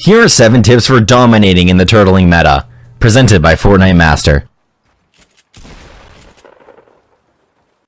Here are 7 tips for dominating in the turtling meta, presented by Fortnite Master.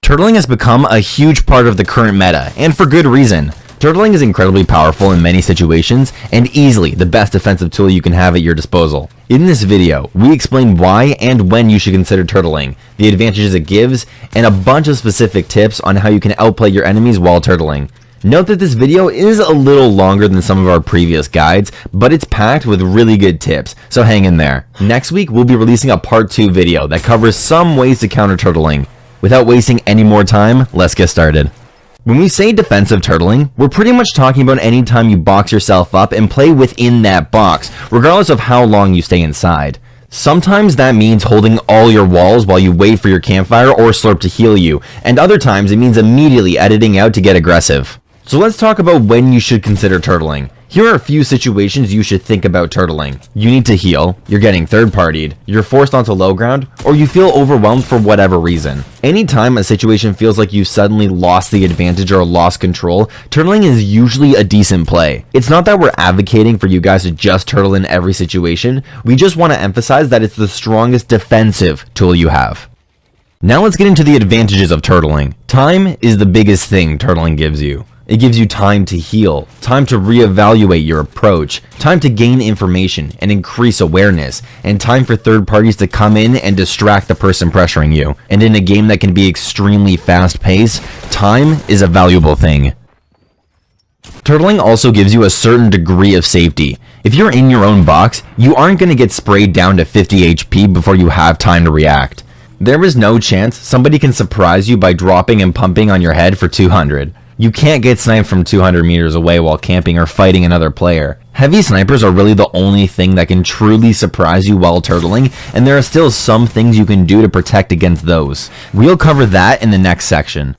Turtling has become a huge part of the current meta, and for good reason. Turtling is incredibly powerful in many situations, and easily the best defensive tool you can have at your disposal. In this video, we explain why and when you should consider turtling, the advantages it gives, and a bunch of specific tips on how you can outplay your enemies while turtling. Note that this video is a little longer than some of our previous guides, but it's packed with really good tips, so hang in there. Next week, we'll be releasing a part 2 video that covers some ways to counter turtling. Without wasting any more time, let's get started. When we say defensive turtling, we're pretty much talking about any time you box yourself up and play within that box, regardless of how long you stay inside. Sometimes that means holding all your walls while you wait for your campfire or slurp to heal you, and other times it means immediately editing out to get aggressive. So let's talk about when you should consider turtling. Here are a few situations you should think about turtling. You need to heal, you're getting third-partied, you're forced onto low ground, or you feel overwhelmed for whatever reason. Anytime a situation feels like you suddenly lost the advantage or lost control, turtling is usually a decent play. It's not that we're advocating for you guys to just turtle in every situation, we just want to emphasize that it's the strongest defensive tool you have. Now let's get into the advantages of turtling. Time is the biggest thing turtling gives you. It gives you time to heal, time to reevaluate your approach, time to gain information and increase awareness, and time for third parties to come in and distract the person pressuring you. And in a game that can be extremely fast-paced, time is a valuable thing. Turtling also gives you a certain degree of safety. If you're in your own box, you aren't going to get sprayed down to 50 HP before you have time to react. There is no chance somebody can surprise you by dropping and pumping on your head for 200. You can't get sniped from 200 meters away while camping or fighting another player. Heavy snipers are really the only thing that can truly surprise you while turtling, and there are still some things you can do to protect against those. We'll cover that in the next section.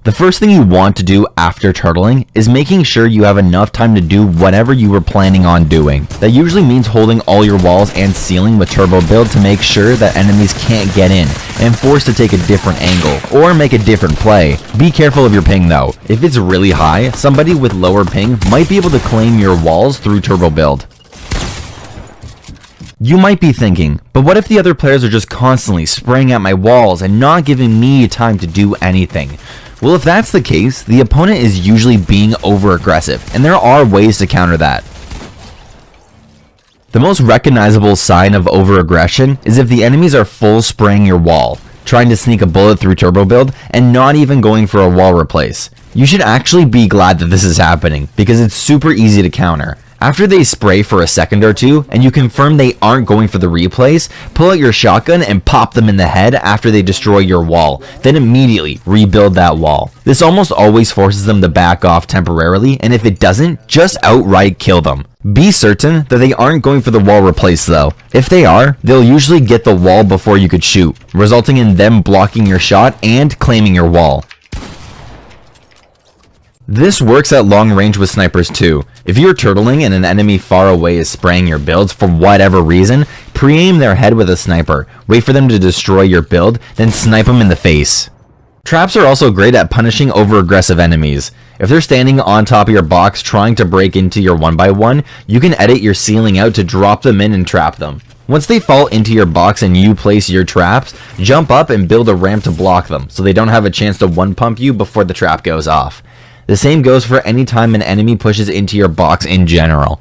The first thing you want to do after turtling is making sure you have enough time to do whatever you were planning on doing. That usually means holding all your walls and ceiling with turbo build to make sure that enemies can't get in and forced to take a different angle or make a different play. Be careful of your ping though. If it's really high, somebody with lower ping might be able to claim your walls through turbo build. You might be thinking, but what if the other players are just constantly spraying at my walls and not giving me time to do anything? Well, if that's the case, the opponent is usually being over-aggressive, and there are ways to counter that. The most recognizable sign of over-aggression is if the enemies are full spraying your wall, trying to sneak a bullet through turbo build, and not even going for a wall replace. You should actually be glad that this is happening, because it's super easy to counter. After they spray for a second or two, and you confirm they aren't going for the replays, pull out your shotgun and pop them in the head after they destroy your wall, then immediately rebuild that wall. This almost always forces them to back off temporarily, and if it doesn't, just outright kill them. Be certain that they aren't going for the wall replace though. If they are, they'll usually get the wall before you could shoot, resulting in them blocking your shot and claiming your wall. This works at long range with snipers too. If you're turtling and an enemy far away is spraying your builds for whatever reason, pre-aim their head with a sniper, wait for them to destroy your build, then snipe them in the face. Traps are also great at punishing over-aggressive enemies. If they're standing on top of your box trying to break into your 1x1, you can edit your ceiling out to drop them in and trap them. Once they fall into your box and you place your traps, jump up and build a ramp to block them so they don't have a chance to one-pump you before the trap goes off. The same goes for any time an enemy pushes into your box in general.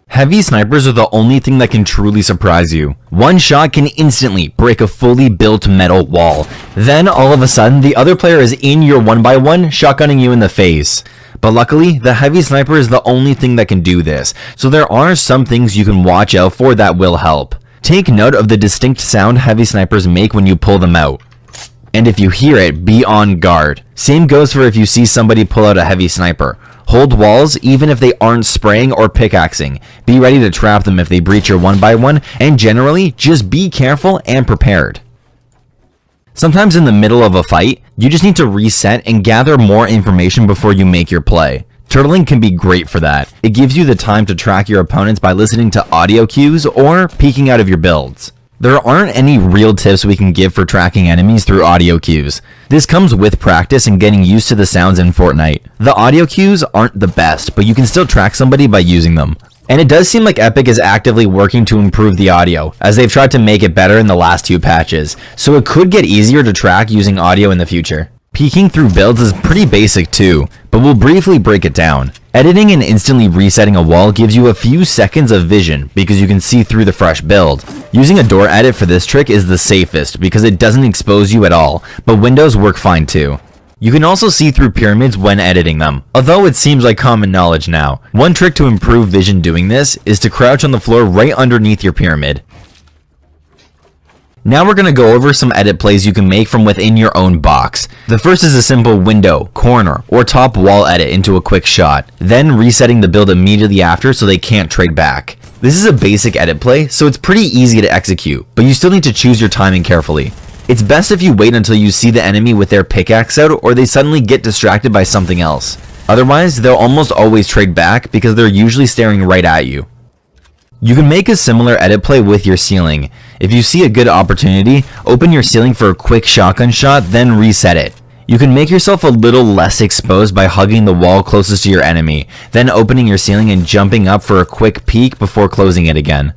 Heavy snipers are the only thing that can truly surprise you. One shot can instantly break a fully built metal wall. Then all of a sudden the other player is in your 1x1 shotgunning you in the face. But luckily, the heavy sniper is the only thing that can do this, so there are some things you can watch out for that will help. Take note of the distinct sound heavy snipers make when you pull them out. And if you hear it, be on guard. Same goes for if you see somebody pull out a heavy sniper. Hold walls even if they aren't spraying or pickaxing. Be ready to trap them if they breach your 1x1, and generally, just be careful and prepared. Sometimes in the middle of a fight, you just need to reset and gather more information before you make your play. Turtling can be great for that. It gives you the time to track your opponents by listening to audio cues or peeking out of your builds. There aren't any real tips we can give for tracking enemies through audio cues. This comes with practice and getting used to the sounds in Fortnite. The audio cues aren't the best, but you can still track somebody by using them. And it does seem like Epic is actively working to improve the audio, as they've tried to make it better in the last 2 patches, so it could get easier to track using audio in the future. Peeking through builds is pretty basic too, but we'll briefly break it down. Editing and instantly resetting a wall gives you a few seconds of vision because you can see through the fresh build. Using a door edit for this trick is the safest because it doesn't expose you at all, but windows work fine too. You can also see through pyramids when editing them, although it seems like common knowledge now. One trick to improve vision doing this is to crouch on the floor right underneath your pyramid. Now we're going to go over some edit plays you can make from within your own box. The first is a simple window, corner, or top wall edit into a quick shot, then resetting the build immediately after so they can't trade back. This is a basic edit play, so it's pretty easy to execute, but you still need to choose your timing carefully. It's best if you wait until you see the enemy with their pickaxe out or they suddenly get distracted by something else. Otherwise, they'll almost always trade back because they're usually staring right at you. You can make a similar edit play with your ceiling. If you see a good opportunity, open your ceiling for a quick shotgun shot, then reset it. You can make yourself a little less exposed by hugging the wall closest to your enemy, then opening your ceiling and jumping up for a quick peek before closing it again.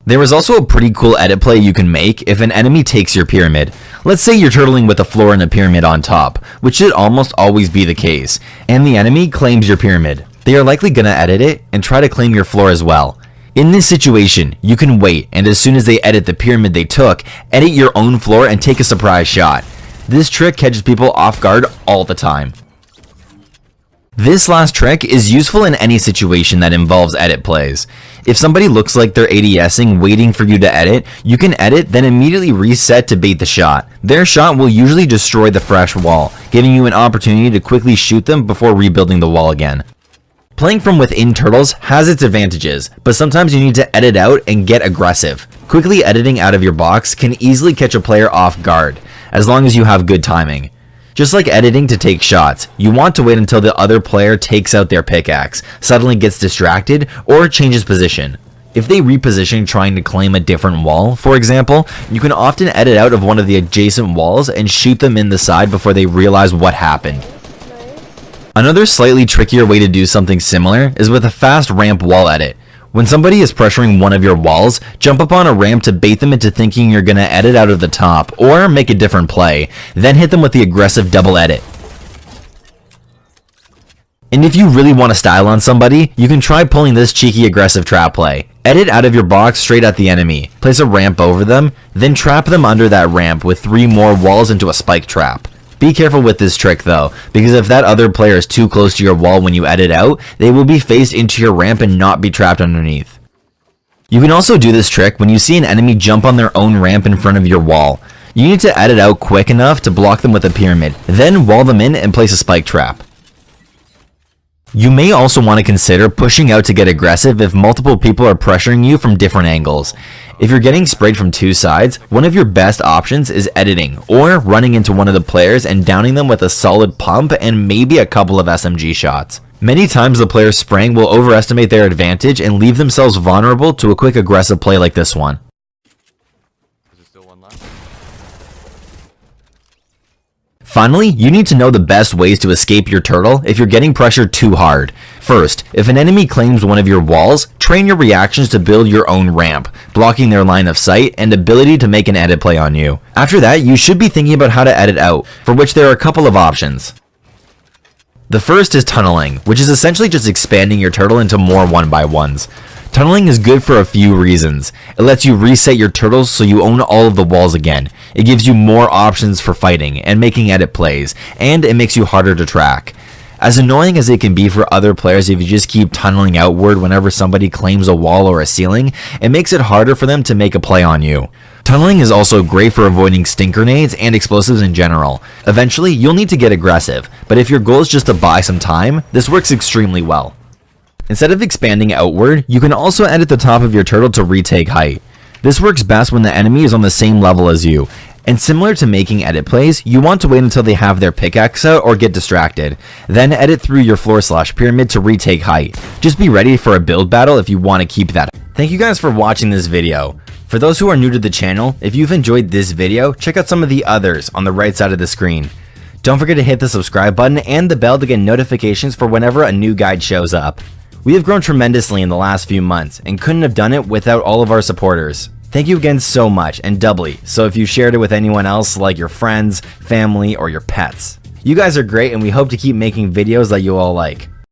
There is also a pretty cool edit play you can make if an enemy takes your pyramid. Let's say you're turtling with a floor and a pyramid on top, which should almost always be the case, and the enemy claims your pyramid. They are likely gonna edit it and try to claim your floor as well. In this situation, you can wait, and as soon as they edit the pyramid they took, edit your own floor and take a surprise shot. This trick catches people off guard all the time. This last trick is useful in any situation that involves edit plays. If somebody looks like they're ADSing waiting for you to edit, you can edit then immediately reset to bait the shot. Their shot will usually destroy the fresh wall, giving you an opportunity to quickly shoot them before rebuilding the wall again. Playing from within turtles has its advantages, but sometimes you need to edit out and get aggressive. Quickly editing out of your box can easily catch a player off guard, as long as you have good timing. Just like editing to take shots, you want to wait until the other player takes out their pickaxe, suddenly gets distracted, or changes position. If they reposition trying to claim a different wall, for example, you can often edit out of one of the adjacent walls and shoot them in the side before they realize what happened. Another slightly trickier way to do something similar is with a fast ramp wall edit. When somebody is pressuring one of your walls, jump up on a ramp to bait them into thinking you're gonna edit out of the top, or make a different play, then hit them with the aggressive double edit. And if you really want to style on somebody, you can try pulling this cheeky aggressive trap play. Edit out of your box straight at the enemy, place a ramp over them, then trap them under that ramp with 3 more walls into a spike trap. Be careful with this trick though, because if that other player is too close to your wall when you edit out, they will be faced into your ramp and not be trapped underneath. You can also do this trick when you see an enemy jump on their own ramp in front of your wall. You need to edit out quick enough to block them with a pyramid, then wall them in and place a spike trap. You may also want to consider pushing out to get aggressive if multiple people are pressuring you from different angles. If you're getting sprayed from 2 sides, one of your best options is editing, or running into one of the players and downing them with a solid pump and maybe a couple of SMG shots. Many times the players spraying will overestimate their advantage and leave themselves vulnerable to a quick aggressive play like this one. Finally, you need to know the best ways to escape your turtle if you're getting pressured too hard. First, if an enemy claims one of your walls, train your reactions to build your own ramp, blocking their line of sight and ability to make an edit play on you. After that, you should be thinking about how to edit out, for which there are a couple of options. The first is tunneling, which is essentially just expanding your turtle into more 1x1s. Tunneling is good for a few reasons. It lets you reset your turtles so you own all of the walls again. It gives you more options for fighting and making edit plays, and it makes you harder to track. As annoying as it can be for other players if you just keep tunneling outward whenever somebody claims a wall or a ceiling, it makes it harder for them to make a play on you. Tunneling is also great for avoiding stink grenades and explosives in general. Eventually, you'll need to get aggressive, but if your goal is just to buy some time, this works extremely well. Instead of expanding outward, you can also edit the top of your turtle to retake height. This works best when the enemy is on the same level as you, and similar to making edit plays, you want to wait until they have their pickaxe out or get distracted, then edit through your floor/pyramid to retake height. Just be ready for a build battle if you want to keep that. Thank you guys for watching this video. For those who are new to the channel, if you've enjoyed this video, check out some of the others on the right side of the screen. Don't forget to hit the subscribe button and the bell to get notifications for whenever a new guide shows up. We have grown tremendously in the last few months and couldn't have done it without all of our supporters. Thank you again so much, and doubly so if you shared it with anyone else like your friends, family, or your pets. You guys are great, and we hope to keep making videos that you all like.